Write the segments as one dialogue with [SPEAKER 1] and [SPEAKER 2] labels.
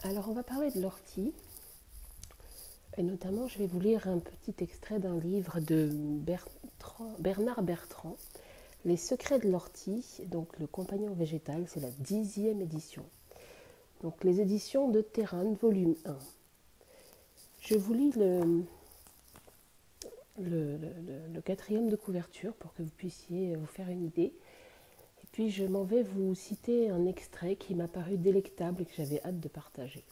[SPEAKER 1] Alors, on va parler de l'ortie, et notamment, je vais vous lire un petit extrait d'un livre de Bernard Bertrand, Les secrets de l'ortie, donc le compagnon végétal, c'est la 10e édition. Donc, les éditions de Terran, volume 1. Je vous lis le quatrième de couverture pour que vous puissiez vous faire une idée. Et puis, je m'en vais vous citer un extrait qui m'a paru délectable et que j'avais hâte de partager.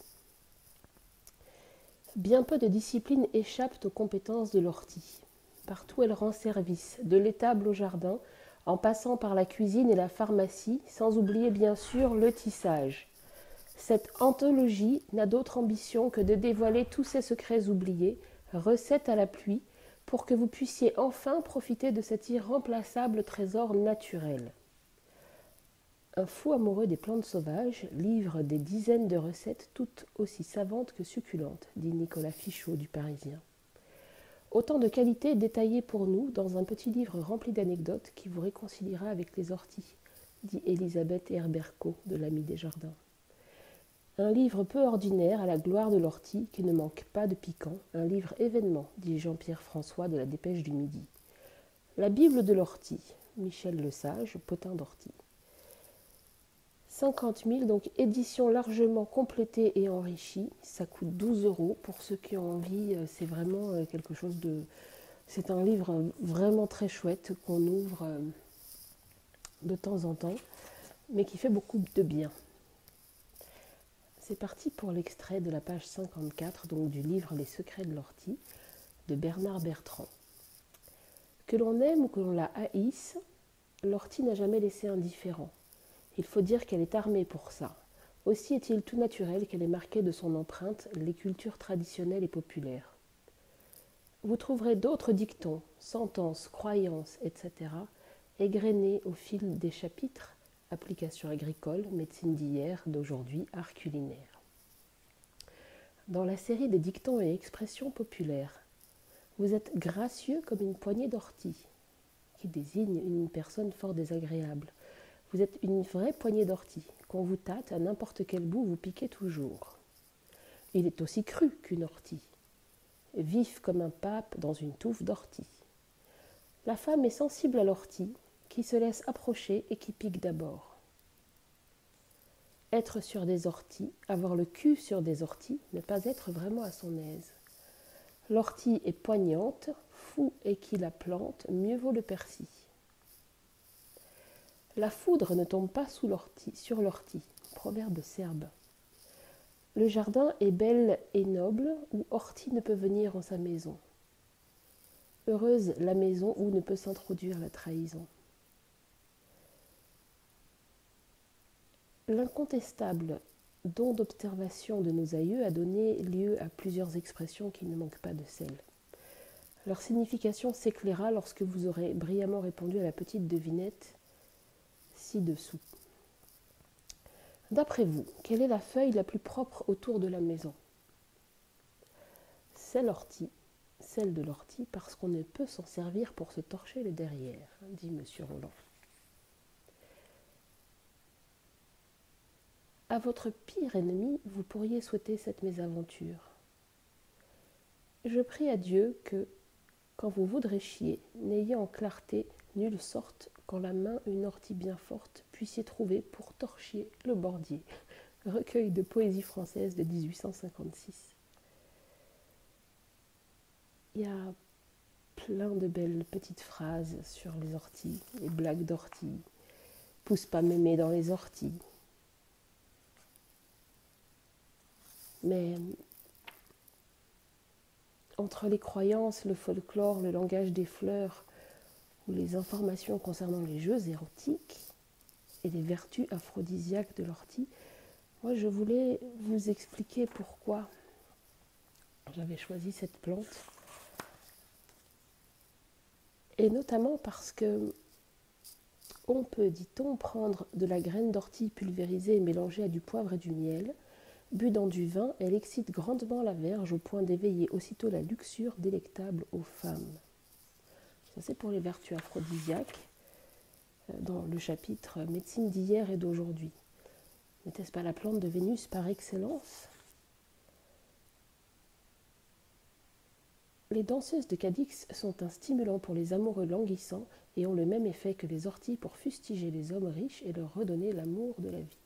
[SPEAKER 1] Bien peu de disciplines échappent aux compétences de l'ortie. Partout elle rend service, de l'étable au jardin, en passant par la cuisine et la pharmacie, sans oublier bien sûr le tissage. Cette anthologie n'a d'autre ambition que de dévoiler tous ces secrets oubliés, recettes à la pluie, pour que vous puissiez enfin profiter de cet irremplaçable trésor naturel. Un fou amoureux des plantes sauvages livre des dizaines de recettes toutes aussi savantes que succulentes, dit Nicolas Fichot du Parisien. Autant de qualités détaillées pour nous dans un petit livre rempli d'anecdotes qui vous réconciliera avec les orties, dit Elisabeth Herberco de l'Ami des Jardins. Un livre peu ordinaire à la gloire de l'ortie qui ne manque pas de piquant, un livre événement, dit Jean-Pierre François de la Dépêche du Midi. La Bible de l'ortie, Michel Lesage, Potin d'ortie. 50 000, donc édition largement complétée et enrichie. Ça coûte 12 € pour ceux qui ont envie. C'est vraiment quelque chose de... C'est un livre vraiment très chouette qu'on ouvre de temps en temps, mais qui fait beaucoup de bien. C'est parti pour l'extrait de la page 54, donc du livre Les secrets de l'ortie, de Bernard Bertrand. Que l'on aime ou que l'on la haïsse, l'ortie n'a jamais laissé indifférent. Il faut dire qu'elle est armée pour ça. Aussi est-il tout naturel qu'elle ait marqué de son empreinte les cultures traditionnelles et populaires. Vous trouverez d'autres dictons, sentences, croyances, etc., égrenés au fil des chapitres, applications agricoles, médecine d'hier, d'aujourd'hui, art culinaire. Dans la série des dictons et expressions populaires, vous êtes gracieux comme une poignée d'ortie, qui désigne une personne fort désagréable. Vous êtes une vraie poignée d'ortie. Qu'on vous tâte, à n'importe quel bout, vous piquez toujours. Il est aussi cru qu'une ortie, vif comme un pape dans une touffe d'ortie. La femme est sensible à l'ortie, qui se laisse approcher et qui pique d'abord. Être sur des orties, avoir le cul sur des orties, ne pas être vraiment à son aise. L'ortie est poignante, fou et qui la plante, mieux vaut le persil. La foudre ne tombe pas sur l'ortie. Proverbe serbe. Le jardin est belle et noble, où ortie ne peut venir en sa maison. Heureuse la maison où ne peut s'introduire la trahison. L'incontestable don d'observation de nos aïeux a donné lieu à plusieurs expressions qui ne manquent pas de sel. Leur signification s'éclaira lorsque vous aurez brillamment répondu à la petite devinette ci-dessous. D'après vous, quelle est la feuille la plus propre autour de la maison? C'est l'ortie, celle de l'ortie, parce qu'on ne peut s'en servir pour se torcher le derrière, dit M. Roland. À votre pire ennemi, vous pourriez souhaiter cette mésaventure. Je prie à Dieu que, quand vous voudrez chier, n'ayez en clarté nulle sorte qu'en la main une ortie bien forte puissiez trouver pour torchier le bordier. Recueil de poésie française de 1856. Il y a plein de belles petites phrases sur les orties, les blagues d'orties. Pousse pas mémé dans les orties. Mais entre les croyances, le folklore, le langage des fleurs, ou les informations concernant les jeux érotiques et les vertus aphrodisiaques de l'ortie, moi je voulais vous expliquer pourquoi j'avais choisi cette plante. Et notamment parce que on peut, dit-on, prendre de la graine d'ortie pulvérisée et mélangée à du poivre et du miel. Bu dans du vin, elle excite grandement la verge au point d'éveiller aussitôt la luxure délectable aux femmes. Ça c'est pour les vertus aphrodisiaques dans le chapitre médecine d'hier et d'aujourd'hui. N'était-ce pas la plante de Vénus par excellence? Les danseuses de Cadix sont un stimulant pour les amoureux languissants et ont le même effet que les orties pour fustiger les hommes riches et leur redonner l'amour de la vie.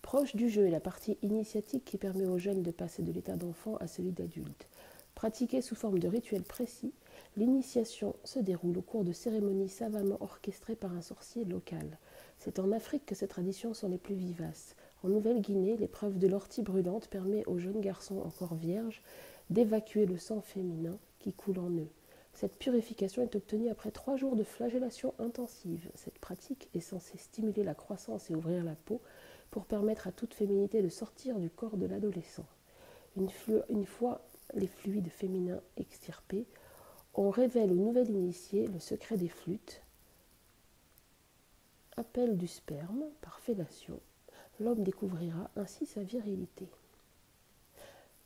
[SPEAKER 1] Proche du jeu est la partie initiatique qui permet aux jeunes de passer de l'état d'enfant à celui d'adulte. Pratiquée sous forme de rituels précis, l'initiation se déroule au cours de cérémonies savamment orchestrées par un sorcier local. C'est en Afrique que ces traditions sont les plus vivaces. En Nouvelle-Guinée, l'épreuve de l'ortie brûlante permet aux jeunes garçons encore vierges d'évacuer le sang féminin qui coule en eux. Cette purification est obtenue après 3 jours de flagellation intensive. Cette pratique est censée stimuler la croissance et ouvrir la peau pour permettre à toute féminité de sortir du corps de l'adolescent. Une fois les fluides féminins extirpés, on révèle au nouvel initié le secret des flûtes, appel du sperme par fellation. L'homme découvrira ainsi sa virilité.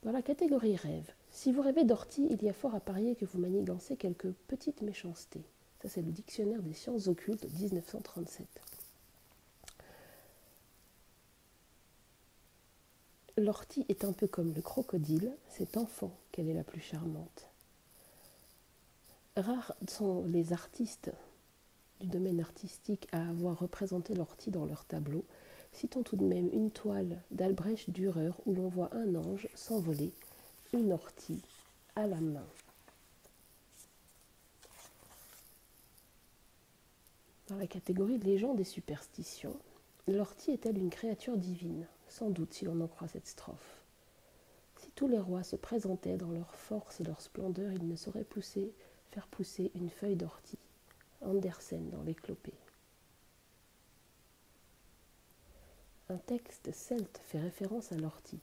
[SPEAKER 1] Dans la catégorie rêve, si vous rêvez d'ortie, il y a fort à parier que vous manigancez quelques petites méchancetés. Ça, c'est le dictionnaire des sciences occultes de 1937. L'ortie est un peu comme le crocodile, c'est enfant qu'elle est la plus charmante. Rares sont les artistes du domaine artistique à avoir représenté l'ortie dans leur tableau. Citons tout de même une toile d'Albrecht Dürer où l'on voit un ange s'envoler, une ortie à la main. Dans la catégorie légendes et superstitions, l'ortie est-elle une créature divine? Sans doute, si l'on en croit cette strophe. Si tous les rois se présentaient dans leur force et leur splendeur, ils ne sauraient faire pousser une feuille d'ortie. Andersen dans l'Éclopée. Un texte celte fait référence à l'ortie.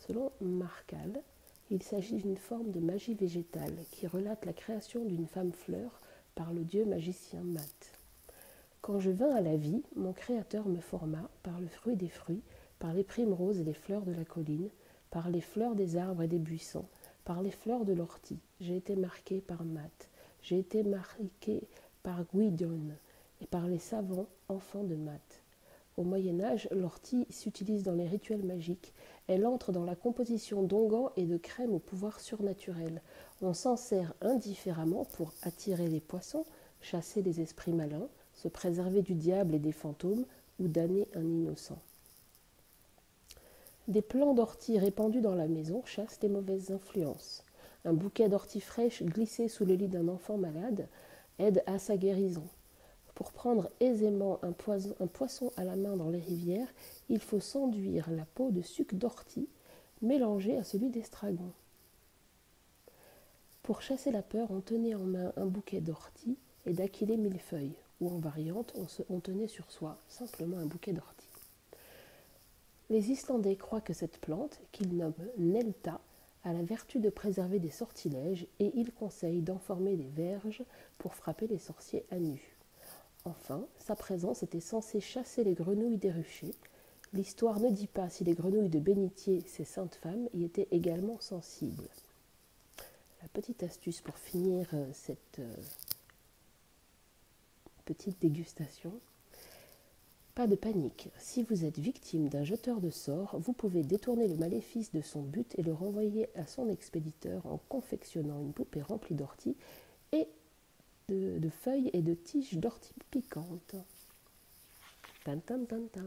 [SPEAKER 1] Selon Marcal, il s'agit d'une forme de magie végétale qui relate la création d'une femme fleur par le dieu magicien Mat. Quand je vins à la vie, mon créateur me forma par le fruit des fruits, par les primroses et les fleurs de la colline, par les fleurs des arbres et des buissons, par les fleurs de l'ortie. J'ai été marqué par Mat. J'ai été marqué par Gwydion et par les savants enfants de Mat. Au Moyen-Âge, l'ortie s'utilise dans les rituels magiques. Elle entre dans la composition d'onguents et de crèmes au pouvoir surnaturel. On s'en sert indifféremment pour attirer les poissons, chasser les esprits malins, se préserver du diable et des fantômes ou damner un innocent. Des plants d'ortie répandus dans la maison chassent les mauvaises influences. Un bouquet d'ortie fraîche glissé sous le lit d'un enfant malade aide à sa guérison. Pour prendre aisément un poisson à la main dans les rivières, il faut s'enduire la peau de suc d'ortie mélangé à celui d'estragon. Pour chasser la peur, on tenait en main un bouquet d'ortie et d'aquilée millefeuille, ou en variante, on tenait sur soi simplement un bouquet d'ortie. Les Islandais croient que cette plante, qu'ils nomment Nelta, a la vertu de préserver des sortilèges et ils conseillent d'enformer des verges pour frapper les sorciers à nu. Enfin, sa présence était censée chasser les grenouilles des ruchers. L'histoire ne dit pas si les grenouilles de bénitier, ces saintes femmes, y étaient également sensibles. La petite astuce pour finir cette petite dégustation. Pas de panique, si vous êtes victime d'un jeteur de sorts, vous pouvez détourner le maléfice de son but et le renvoyer à son expéditeur en confectionnant une poupée remplie d'ortie et de feuilles et de tiges d'ortie piquantes. Tan, tan, tan, tan.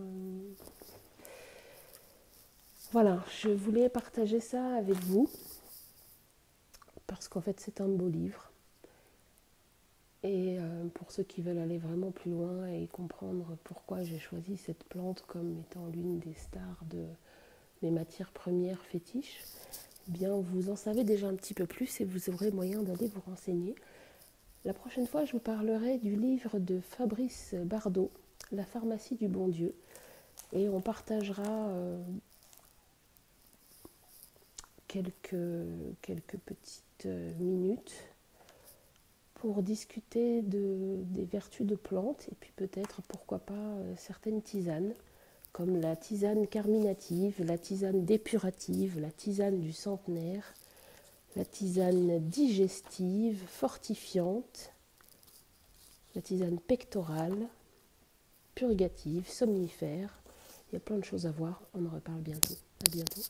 [SPEAKER 1] Voilà, je voulais partager ça avec vous parce qu'en fait c'est un beau livre. Et pour ceux qui veulent aller vraiment plus loin et comprendre pourquoi j'ai choisi cette plante comme étant l'une des stars de mes matières premières fétiches, eh bien vous en savez déjà un petit peu plus et vous aurez moyen d'aller vous renseigner. La prochaine fois, je vous parlerai du livre de Fabrice Bardot, La pharmacie du bon Dieu, et on partagera quelques petites minutes pour discuter des vertus de plantes et puis peut-être, pourquoi pas, certaines tisanes, comme la tisane carminative, la tisane dépurative, la tisane du centenaire, la tisane digestive, fortifiante, la tisane pectorale, purgative, somnifère. Il y a plein de choses à voir, on en reparle bientôt. À bientôt.